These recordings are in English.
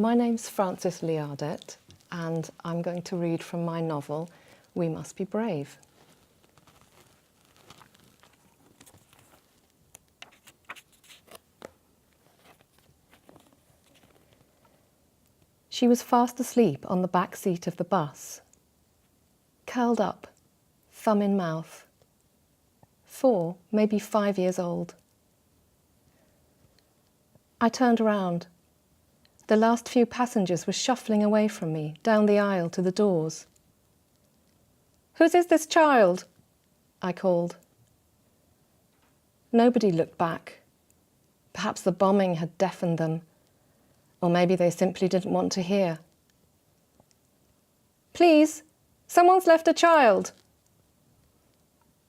My name's Frances Liardet, and I'm going to read from my novel, We Must Be Brave. She was fast asleep on the back seat of the bus, curled up, thumb in mouth, 4, maybe 5 years old. I turned around. The last few passengers were shuffling away from me, down the aisle to the doors. "Whose is this child?" I called. Nobody looked back. Perhaps the bombing had deafened them, or maybe they simply didn't want to hear. "Please, someone's left a child."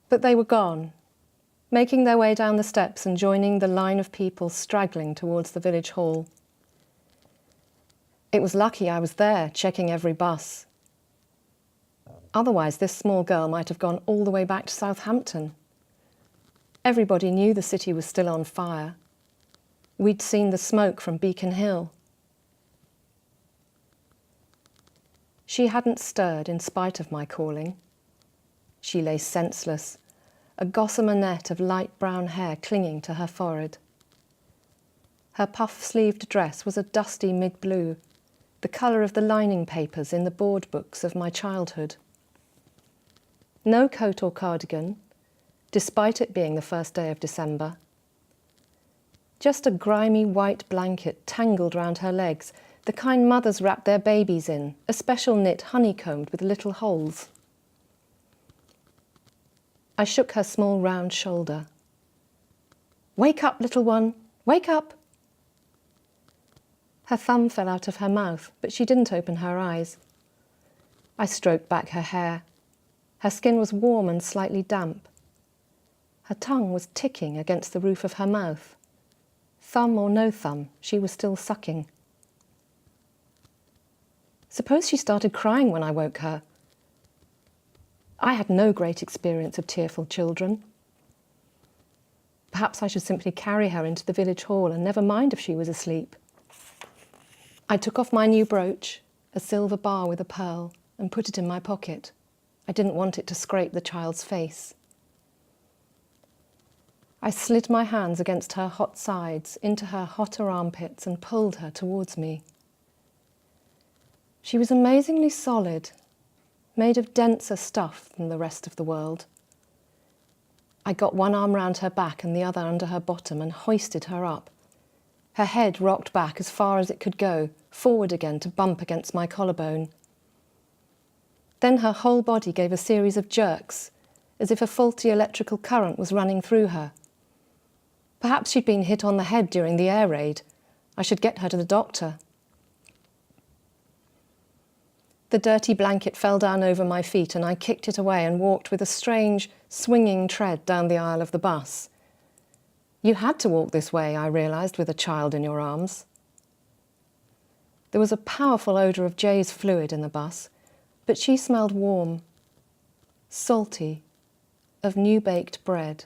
But they were gone, making their way down the steps and joining the line of people straggling towards the village hall. It was lucky I was there, checking every bus. Otherwise, this small girl might have gone all the way back to Southampton. Everybody knew the city was still on fire. We'd seen the smoke from Beacon Hill. She hadn't stirred in spite of my calling. She lay senseless, a gossamer net of light brown hair clinging to her forehead. Her puff-sleeved dress was a dusty mid-blue, the colour of the lining papers in the board books of my childhood. No coat or cardigan, despite it being the first day of December. Just a grimy white blanket tangled round her legs, the kind mothers wrap their babies in, a special knit honeycombed with little holes. I shook her small round shoulder. "Wake up, little one, wake up!" Her thumb fell out of her mouth, but she didn't open her eyes. I stroked back her hair. Her skin was warm and slightly damp. Her tongue was ticking against the roof of her mouth. Thumb or no thumb, she was still sucking. Suppose she started crying when I woke her. I had no great experience of tearful children. Perhaps I should simply carry her into the village hall and never mind if she was asleep. I took off my new brooch, a silver bar with a pearl, and put it in my pocket. I didn't want it to scrape the child's face. I slid my hands against her hot sides, into her hotter armpits, and pulled her towards me. She was amazingly solid, made of denser stuff than the rest of the world. I got one arm round her back and the other under her bottom and hoisted her up. Her head rocked back as far as it could go, forward again to bump against my collarbone. Then her whole body gave a series of jerks, as if a faulty electrical current was running through her. Perhaps she'd been hit on the head during the air raid. I should get her to the doctor. The dirty blanket fell down over my feet and I kicked it away and walked with a strange, swinging tread down the aisle of the bus. You had to walk this way, I realised, with a child in your arms. There was a powerful odour of Jay's fluid in the bus, but she smelled warm, salty, of new-baked bread.